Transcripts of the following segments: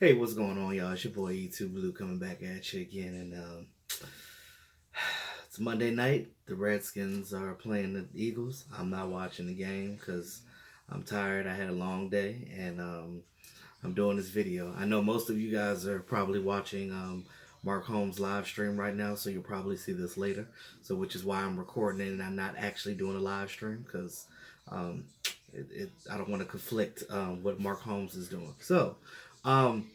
Hey, what's going on, y'all? It's your boy E2 Blue coming back at you again, and it's Monday night. The Redskins are playing the Eagles. I'm not watching the game because I'm tired. I had a long day, and I'm doing this video. I know most of you guys are probably watching Mark Holmes' live stream right now, so you'll probably see this later. So, which is why I'm recording it and I'm not actually doing a live stream because um, I don't want to conflict what Mark Holmes is doing. So. Um,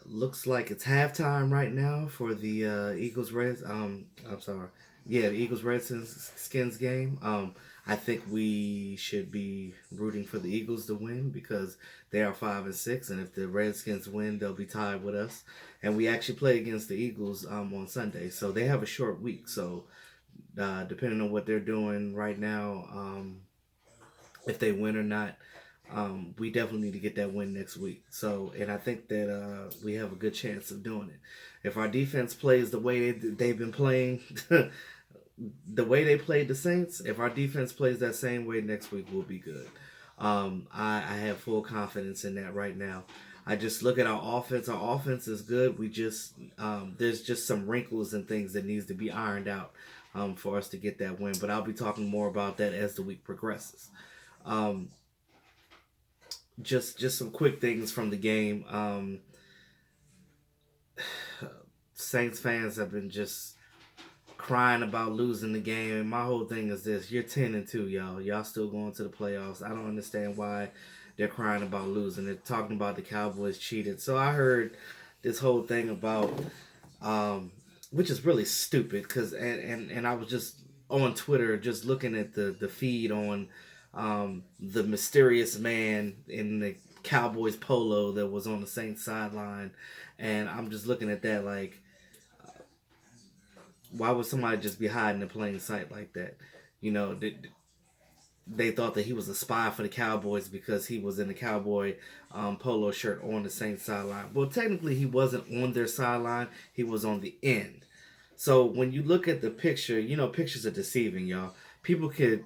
Looks like it's halftime right now for the Eagles Reds. I'm sorry. Yeah, the Eagles Redskins Skins game. I think we should be rooting for the Eagles to win because they are 5-6, and if the Redskins win, they'll be tied with us. And we actually play against the Eagles on Sunday, so they have a short week. So depending on what they're doing right now, if they win or not, we definitely need to get that win next week. So, and I think that we have a good chance of doing it. If our defense plays the way they've been playing, the way they played the Saints, if our defense plays that same way next week, we'll be good. I have full confidence in that right now. I just look at our offense. Our offense is good. We just there's just some wrinkles and things that needs to be ironed out for us to get that win. But I'll be talking more about that as the week progresses. Um, just some quick things from the game. Saints fans have been just crying about losing the game, and my whole thing is this: you're 10-2, y'all. Y'all still going to the playoffs. I don't understand why they're crying about losing. They're talking about the Cowboys cheated. So I heard this whole thing about, which is really stupid, because and I was just on Twitter just looking at the feed on the mysterious man in the Cowboys polo that was on the Saints sideline, and I'm just looking at that like, why would somebody just be hiding in plain sight like that? You know, they thought that he was a spy for the Cowboys because he was in the Cowboy polo shirt on the Saints sideline. Well, technically, he wasn't on their sideline; he was on the end. So when you look at the picture, you know, pictures are deceiving, y'all. People could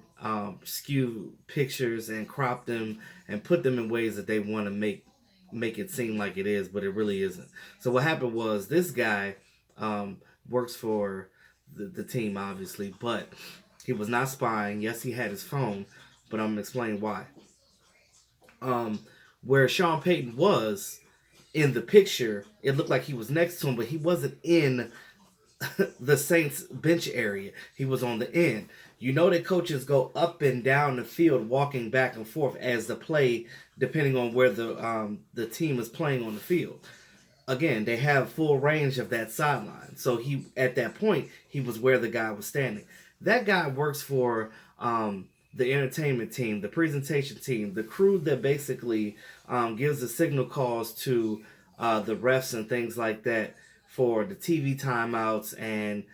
skew pictures and crop them and put them in ways that they want to make it seem like it is, but it really isn't. So what happened was this guy works for the team, obviously, but he was not spying. Yes, he had his phone, but I'm gonna explain why. Where Sean Payton was in the picture, it looked like he was next to him, but he wasn't in the Saints bench area. He was on the end. You know that coaches go up and down the field, walking back and forth as the play, depending on where the team is playing on the field. Again, they have full range of that sideline. So he at that point he was where the guy was standing. That guy works for the entertainment team, the presentation team, the crew that basically gives the signal calls to the refs and things like that for the TV timeouts and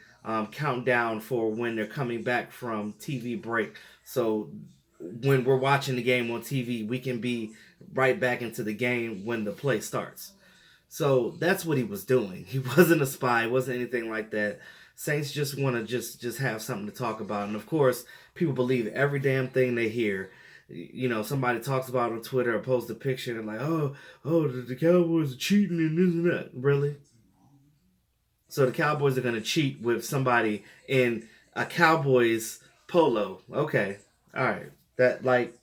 countdown for when they're coming back from TV break. So when we're watching the game on TV, we can be right back into the game when the play starts. So that's what he was doing. He wasn't a spy, wasn't anything like that. Saints just want to just have something to talk about, and of course, people believe every damn thing they hear. You know, somebody talks about it on Twitter or posts a picture and like, oh, the Cowboys are cheating and this and that. Really? So the Cowboys are gonna cheat with somebody in a Cowboys polo? Okay, all right. That like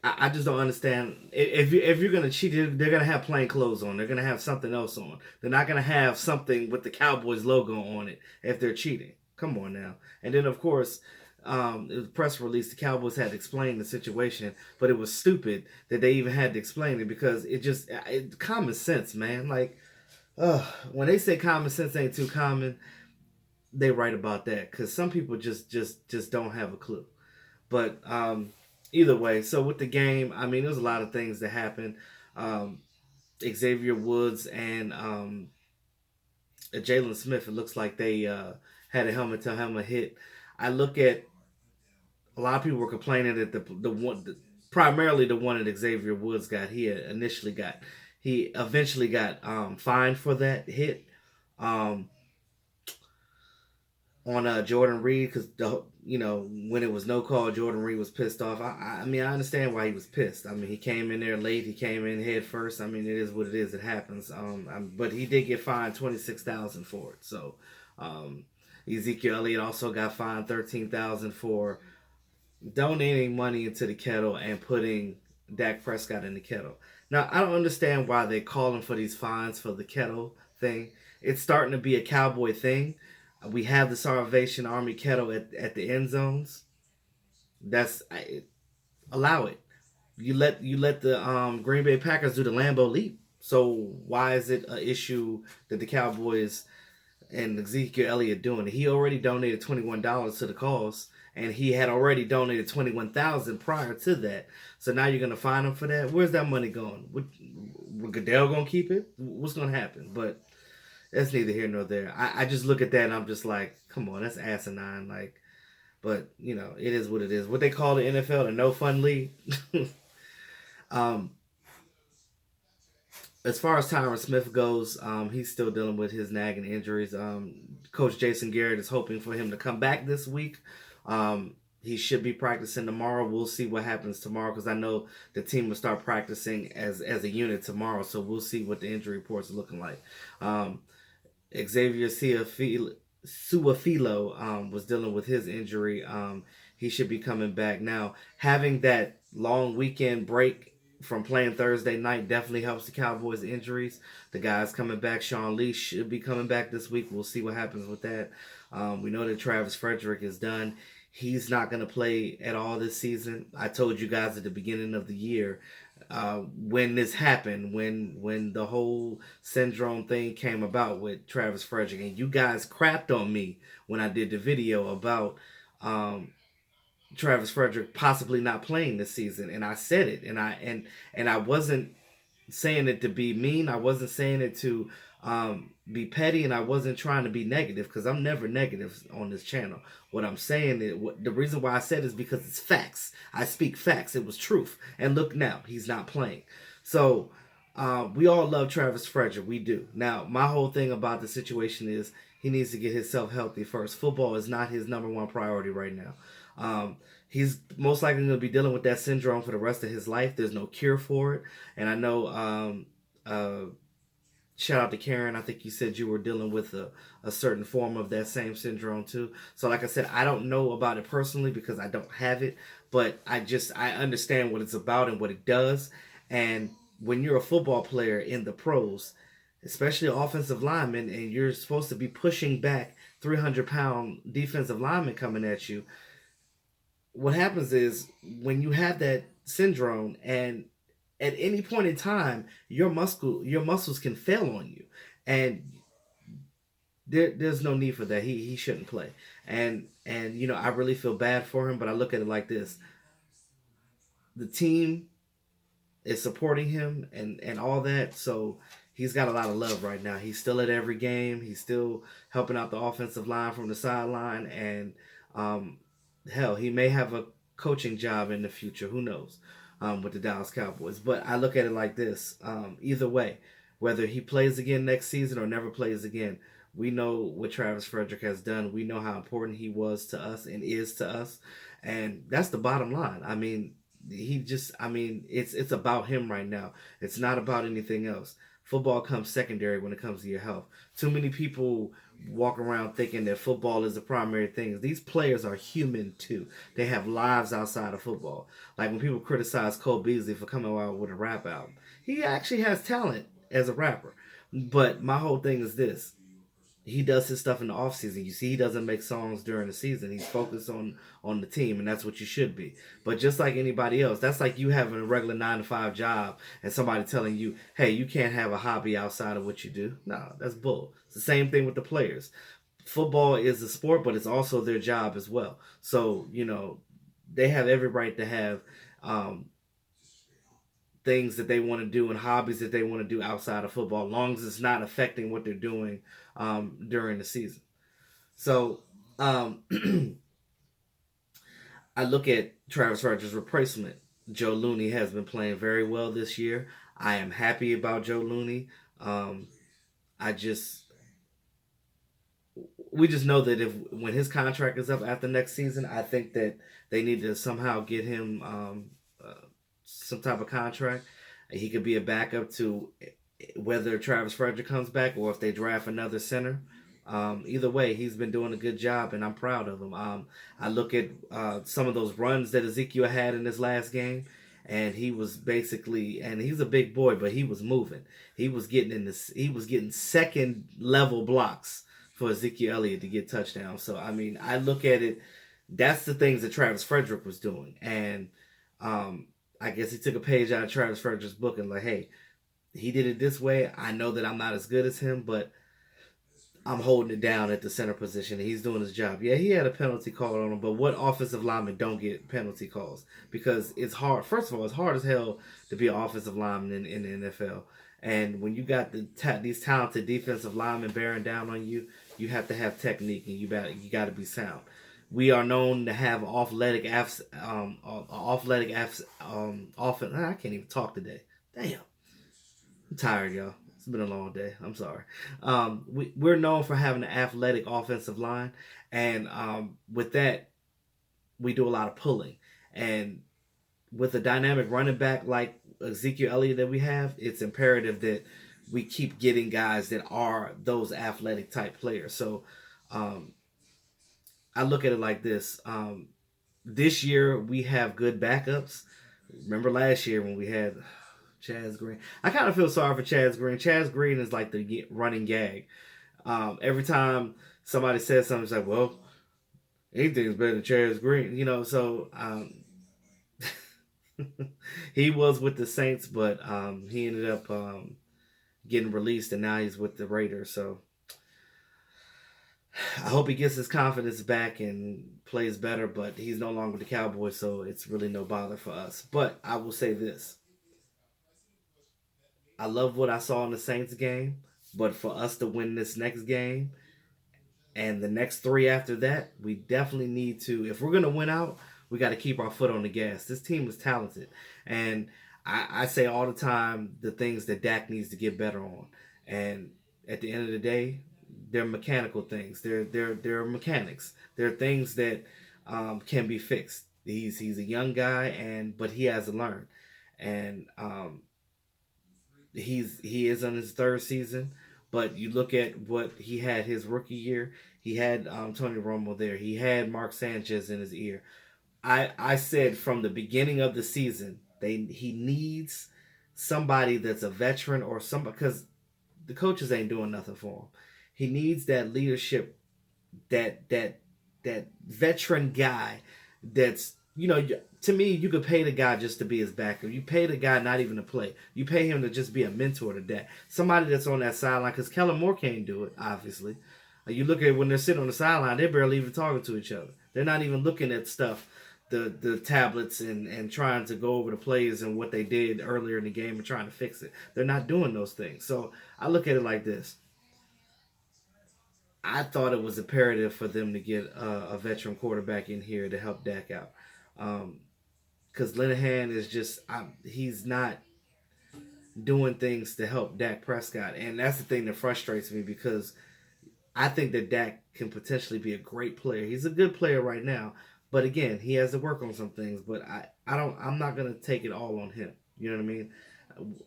I just don't understand. If you're gonna cheat, they're gonna have plain clothes on. They're gonna have something else on. They're not gonna have something with the Cowboys logo on it if they're cheating. Come on now. And then of course, it was a press release. The Cowboys had to explain the situation, but it was stupid that they even had to explain it because common sense, man. Like, when they say common sense ain't too common, they right about that because some people just don't have a clue. But either way, so with the game, I mean, there's a lot of things that happened. Um, Xavier Woods and Jalen Smith, it looks like they had a helmet to helmet hit. I look at a lot of people were complaining that primarily the one that Xavier Woods got, he eventually got fined for that hit. Um, on Jordan Reed because when it was no call, Jordan Reed was pissed off. I mean I understand why he was pissed. I mean he came in there late. He came in head first. I mean it is what it is. It happens. But he did get fined 26,000 for it. So um, Ezekiel Elliott also got fined 13,000 for donating money into the kettle and putting Dak Prescott in the kettle. Now I don't understand why they call him for these fines for the kettle thing. It's starting to be a cowboy thing. We have the Salvation Army kettle at the end zones. Allow it. You let the Green Bay Packers do the Lambeau leap. So why is it an issue that the Cowboys and Ezekiel Elliott doing it? He already donated $21 to the cause, and he had already donated 21,000 prior to that. So now you're gonna fine him for that. Where's that money going? Goodell gonna keep it? What's gonna happen? But that's neither here nor there. I just look at that and I'm just like, come on, that's asinine. Like, but it is what it is. What they call the NFL, the no fun league. um, as far as Tyron Smith goes, he's still dealing with his nagging injuries. Coach Jason Garrett is hoping for him to come back this week. He should be practicing tomorrow. We'll see what happens tomorrow because I know the team will start practicing as a unit tomorrow. So we'll see what the injury reports are looking like. Xavier Suafilo was dealing with his injury. He should be coming back now. Having that long weekend break from playing Thursday night definitely helps the Cowboys' injuries. The guys coming back. Sean Lee should be coming back this week. We'll see what happens with that. We know that Travis Frederick is done. He's not going to play at all this season. I told you guys at the beginning of the year when this happened, when the whole syndrome thing came about with Travis Frederick, and you guys crapped on me when I did the video about um, Travis Frederick possibly not playing this season, and I said it, and I wasn't saying it to be mean. I wasn't saying it to be petty, and I wasn't trying to be negative because I'm never negative on this channel. What I'm saying is, the reason why I said it is because it's facts. I speak facts. It was truth. And look now, he's not playing. So we all love Travis Frederick. We do. Now, my whole thing about the situation is he needs to get himself healthy first. Football is not his number one priority right now. He's most likely going to be dealing with that syndrome for the rest of his life. There's no cure for it. And I know, shout out to Karen. I think you said you were dealing with a certain form of that same syndrome too. So, like I said, I don't know about it personally because I don't have it. But I understand what it's about and what it does. And when you're a football player in the pros, especially an offensive lineman, and you're supposed to be pushing back 300-pound defensive lineman coming at you, what happens is when you have that syndrome and at any point in time your muscles can fail on you, and there's no need for that. He shouldn't play. And I really feel bad for him, but I look at it like this: the team is supporting him and all that. So he's got a lot of love right now. He's still at every game. He's still helping out the offensive line from the sideline. And um, hell, he may have a coaching job in the future. Who knows? With the Dallas Cowboys. But I look at it like this: either way, whether he plays again next season or never plays again, we know what Travis Frederick has done. We know how important he was to us and is to us, and that's the bottom line. I mean, it's about him right now. It's not about anything else. Football comes secondary when it comes to your health. Too many people walk around thinking that football is the primary thing. These players are human too. They have lives outside of football. Like when people criticize Cole Beasley for coming out with a rap album, he actually has talent as a rapper. But my whole thing is this: he does his stuff in the off season. You see, he doesn't make songs during the season. He's focused on the team, and that's what you should be. But just like anybody else, that's like you having a regular 9 to 5 job and somebody telling you, "Hey, you can't have a hobby outside of what you do." No, that's bull. It's the same thing with the players. Football is a sport, but it's also their job as well. So they have every right to have um, things that they want to do and hobbies that they want to do outside of football, as long as it's not affecting what they're doing during the season. So um, I look at Travis Rogers' replacement. Joe Looney has been playing very well this year. I am happy about Joe Looney. I just we just know that if when his contract is up after next season, I think that they need to somehow get him uh, some type of contract. He could be a backup to whether Travis Frederick comes back or if they draft another center. Either way, he's been doing a good job, and I'm proud of him. I look at some of those runs that Ezekiel had in his last game, and he was basically, and he's a big boy, but he was moving. He was getting in this. He was getting second level blocks for Ezekiel Elliott to get touchdowns. So I mean, I look at it. That's the things that Travis Frederick was doing, and um, I guess he took a page out of Travis Frederick's book and like, hey, he did it this way. I know that I'm not as good as him, but I'm holding it down at the center position. He's doing his job. Yeah, he had a penalty call on him, but what offensive linemen don't get penalty calls? Because it's hard. First of all, it's hard as hell to be an offensive lineman in the NFL. And when you got these talented defensive linemen bearing down on you, you have to have technique and you got to be sound. We are known to have offense. I can't even talk today. Damn, I'm tired, y'all. It's been a long day. I'm sorry. We're known for having an athletic offensive line, and with that, we do a lot of pulling. And with a dynamic running back like Ezekiel Elliott that we have, it's imperative that we keep getting guys that are those athletic type players. So um, I look at it like this. This year we have good backups. Remember last year when we had Chaz Green? I kind of feel sorry for Chaz Green. Chaz Green is like the running gag. Every time somebody says something, it's like, well, anything's better than Chaz Green, you know. So he was with the Saints, but he ended up getting released, and now he's with the Raiders. So I hope he gets his confidence back and plays better. But he's no longer with the Cowboys, so it's really no bother for us. But I will say this: I love what I saw in the Saints game, but for us to win this next game and the next three after that, we definitely need to. If we're gonna win out, we got to keep our foot on the gas. This team is talented, and I say all the time the things that Dak needs to get better on. And at the end of the day, they're mechanical things. They're mechanics. They're things that can be fixed. He's a young guy, and but he has to learn. And he is on his third season, but you look at what he had his rookie year. He had Tony Romo there. He had Mark Sanchez in his ear. I said from the beginning of the season he needs somebody that's a veteran or somebody because the coaches ain't doing nothing for him. He needs that leadership, that that veteran guy that's to me you could pay the guy just to be his backer. You pay the guy not even to play. You pay him to just be a mentor to that. Somebody that's on that sideline because Kellen Moore can't do it obviously. You look at when they're sitting on the sideline, they're barely even talking to each other. They're not even looking at stuff, the tablets and trying to go over the plays and what they did earlier in the game and trying to fix it. They're not doing those things. So I look at it like this. I thought it was imperative for them to get a veteran quarterback in here to help Dak out. Because Linehan is just, he's not doing things to help Dak Prescott. And that's the thing that frustrates me because I think that Dak can potentially be a great player. He's a good player right now, but again, he has to work on some things. But I'm not gonna take it all on him. You know what I mean?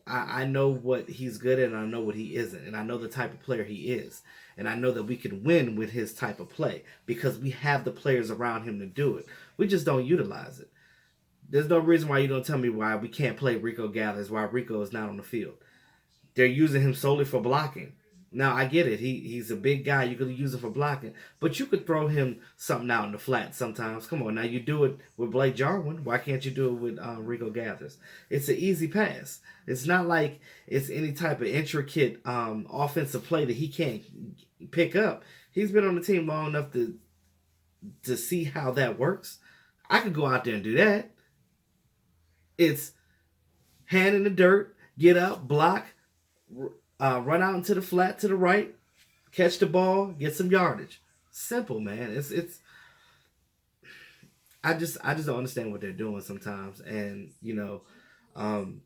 I know what he's good at, and I know what he isn't, and I know the type of player he is, and I know that we can win with his type of play because we have the players around him to do it. We just don't utilize it. There's no reason why you don't tell me why we can't play Rico Gathers, why Rico is not on the field. They're using him solely for blocking. Now I get it. He's a big guy. You could use him for blocking, but you could throw him something out in the flat sometimes. Come on, now you do it with Blake Jarwin. Why can't you do it with Rico Gathers? It's an easy pass. It's not like it's any type of intricate offensive play that he can't pick up. He's been on the team long enough to see how that works. I could go out there and do that. It's hand in the dirt, get up, block, run out into the flat to the right, catch the ball, get some yardage. Simple, man. It's. I just don't understand what they're doing sometimes, and um,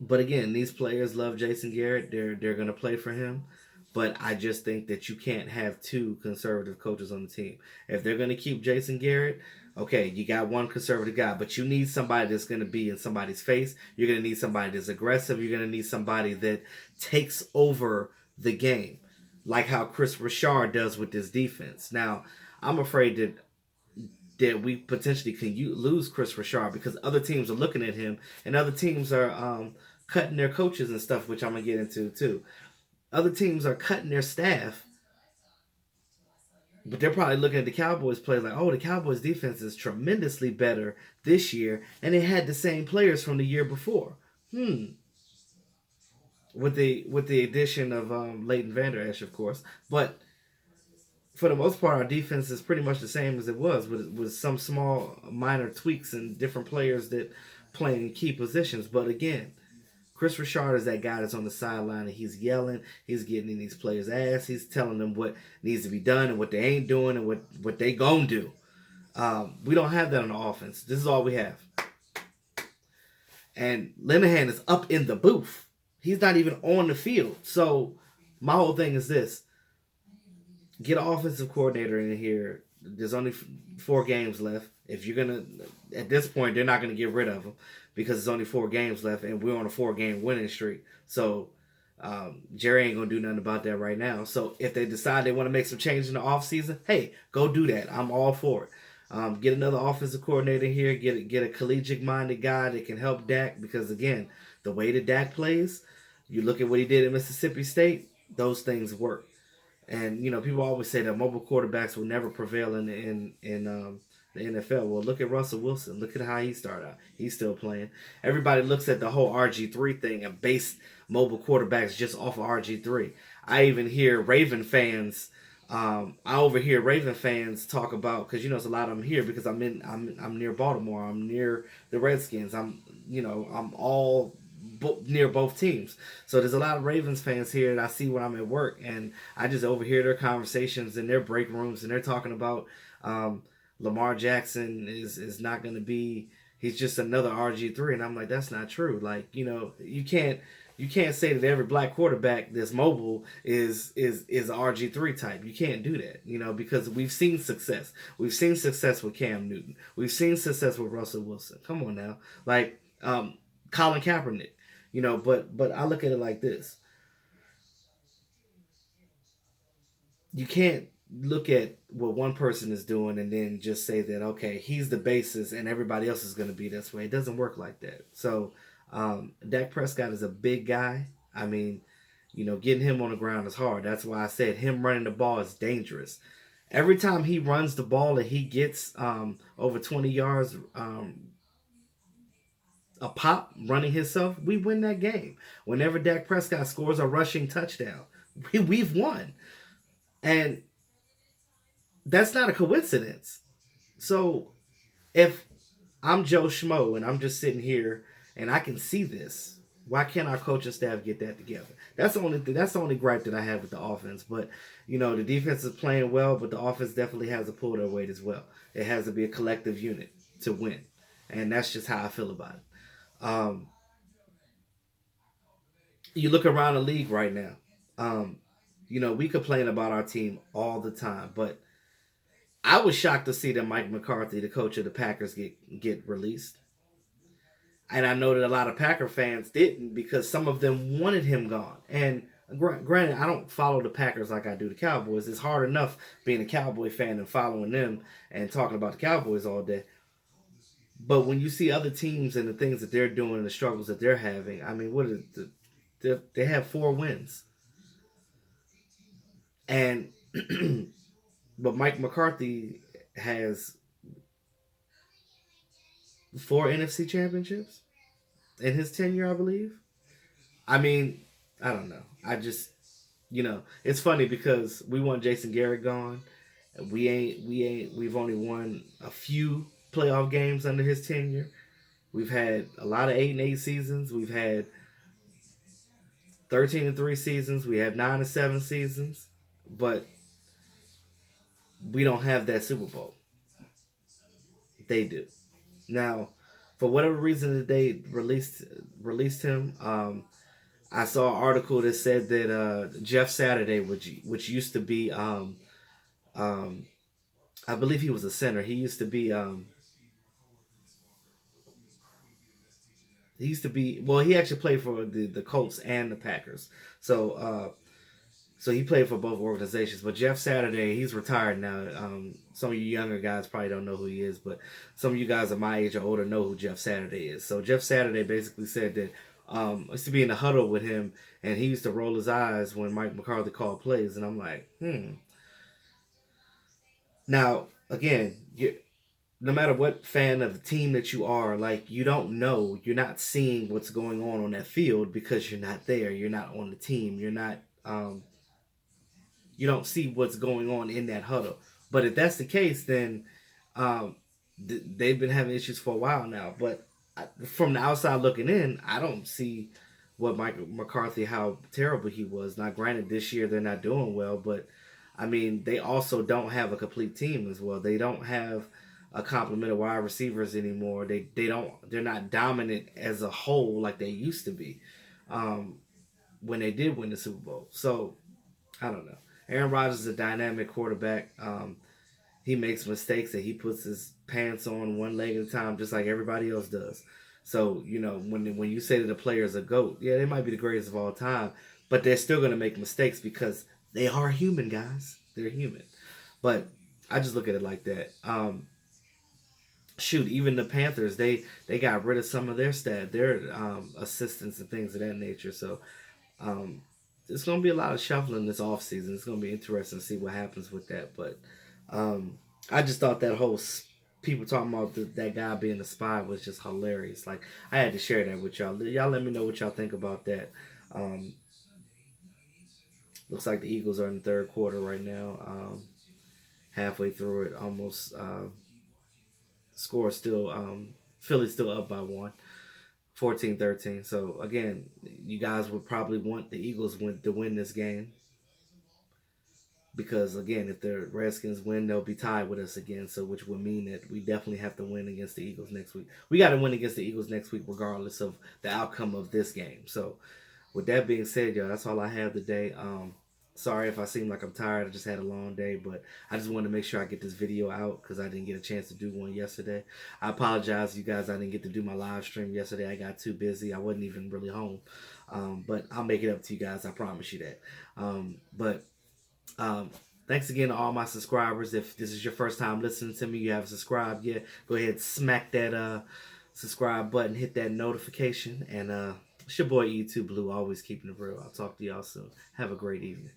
But again, these players love Jason Garrett. They're gonna play for him. But I just think that you can't have two conservative coaches on the team. If they're gonna keep Jason Garrett, okay, you got one conservative guy, but you need somebody that's gonna be in somebody's face. You're gonna need somebody that's aggressive. You're gonna need somebody that takes over the game, like how Chris Richard does with this defense. Now, I'm afraid that we potentially can lose Chris Richard because other teams are looking at him and other teams are cutting their coaches and stuff, which I'm gonna get into too. Other teams are cutting their staff, but they're probably looking at the Cowboys play like, oh, the Cowboys defense is tremendously better this year, and they had the same players from the year before. Hmm. With the addition of Leighton Vander Esch, of course, but for the most part, our defense is pretty much the same as it was, with some small minor tweaks and different players that play in key positions. But again, Chris Richard is that guy that's on the sideline and he's yelling, he's getting in these players' ass, he's telling them what needs to be done and what they ain't doing and what they gonna do. We don't have that on the offense. This is all we have. And Linehan is up in the booth. He's not even on the field. So my whole thing is this: get an offensive coordinator in here. There's only 4 games left. If you're gonna, at this point, they're not gonna get rid of him because there's only 4 games left, and we're on a 4-game winning streak. So Jerry ain't gonna do nothing about that right now. So if they decide they want to make some change in the offseason, hey, go do that. I'm all for it. Get another offensive coordinator here. Get a collegiate minded guy that can help Dak because again, the way that Dak plays, you look at what he did at Mississippi State. Those things work. And people always say that mobile quarterbacks will never prevail in the NFL. Well, look at Russell Wilson. Look at how he started out. He's still playing. Everybody looks at the whole RG3 thing and base mobile quarterbacks just off of RG3. I even hear Raven fans. I overhear Raven fans talk about because it's a lot of them here because I'm near Baltimore. I'm near the Redskins. I'm all near both teams. So there's a lot of Ravens fans here that I see when I'm at work, and I just overhear their conversations in their break rooms, and they're talking about Lamar Jackson is not going to be. He's just another RG3, and I'm like, that's not true. Like you can't say that every black quarterback that's mobile is RG3 type. You can't do that, because we've seen success. We've seen success with Cam Newton. We've seen success with Russell Wilson. Come on now, like Colin Kaepernick. But I look at it like this: you can't look at what one person is doing and then just say that okay, he's the basis and everybody else is going to be this way. It doesn't work like that. So Dak Prescott is a big guy. I mean, getting him on the ground is hard. That's why I said him running the ball is dangerous. Every time he runs the ball and he gets over 20 yards a pop running himself, we win that game. Whenever Dak Prescott scores a rushing touchdown, we've won. And that's not a coincidence. So if I'm Joe Schmo and I'm just sitting here and I can see this, why can't our coaching staff get that together? That's the only gripe that I have with the offense. But the defense is playing well, but the offense definitely has to pull their weight as well. It has to be a collective unit to win, and that's just how I feel about it. Um, you look around the league right now. Um, we complain about our team all the time, but I was shocked to see that Mike McCarthy, the coach of the Packers, get released. And I know that a lot of Packer fans didn't because some of them wanted him gone. And granted, I don't follow the Packers like I do the Cowboys. It's hard enough being a Cowboy fan and following them and talking about the Cowboys all day. But when you see other teams and the things that they're doing and the struggles that they're having, I mean, what is they have 4 wins. And but Mike McCarthy has 4 NFC championships in his tenure, I believe. I mean, I don't know. I just, it's funny because we want Jason Garrett gone. We've only won a few playoff games under his tenure. We've had a lot of 8-8 seasons. We've had 13-3 seasons. We have 9-7 seasons, but we don't have that Super Bowl. They do now. for whatever reason that they released him. I saw an article that said that Jeff Saturday, which used to be um, I believe he was a center. He used to be well. He actually played for the Colts and the Packers. So so he played for both organizations. But Jeff Saturday, he's retired now. Some of you younger guys probably don't know who he is, but some of you guys at my age or older know who Jeff Saturday is. So Jeff Saturday basically said that I used to be in the huddle with him, and he used to roll his eyes when Mike McCarthy called plays, and I'm like, hmm. Now again, no matter what fan of the team that you are, like you don't know, you're not seeing what's going on that field because you're not there. You're not on the team. You're not. You don't see what's going on in that huddle. But if that's the case, then um, they've been having issues for a while now. But from the outside looking in, I don't see what Mike McCarthy how terrible he was. Now, granted, this year they're not doing well, but I mean they also don't have a complete team as well. They don't have a complement of wide receivers anymore. They're not dominant as a whole like they used to be um, when they did win the Super Bowl. So I don't know. Aaron Rodgers is a dynamic quarterback. He makes mistakes and he puts his pants on one leg at a time, just like everybody else does. So you know when you say that a player is a goat, yeah, they might be the greatest of all time, but they're still going to make mistakes because they are human, guys. They're human. But I just look at it like that. Shoot, even the Panthers, they got rid of some of their assistants and things of that nature. So um, it's going to be a lot of shuffling this offseason. It's going to be interesting to see what happens with that. But um, I just thought that whole people talking about that guy being a spy was just hilarious. Like I had to share that with y'all. Y'all let me know what y'all think about that. Um, looks like the Eagles are in the third quarter right now. Halfway through it, almost. Score still. Philly's still up by one. 14-13. So again, you guys would probably want the Eagles to win this game because again, if the Redskins win, they'll be tied with us again. So which would mean that we definitely have to win against the Eagles next week. We got to win against the Eagles next week, regardless of the outcome of this game. So with that being said, y'all, that's all I have today. Sorry if I seem like I'm tired. I just had a long day, but I just wanted to make sure I get this video out because I didn't get a chance to do one yesterday. I apologize, you guys. I didn't get to do my live stream yesterday. I got too busy. I wasn't even really home. But I'll make it up to you guys. I promise you that. But um, thanks again to all my subscribers. If this is your first time listening to me, you haven't subscribed yet, go ahead, smack that subscribe button, hit that notification, and it's your boy E2 Blue, always keeping it real. I'll talk to y'all soon. Have a great evening.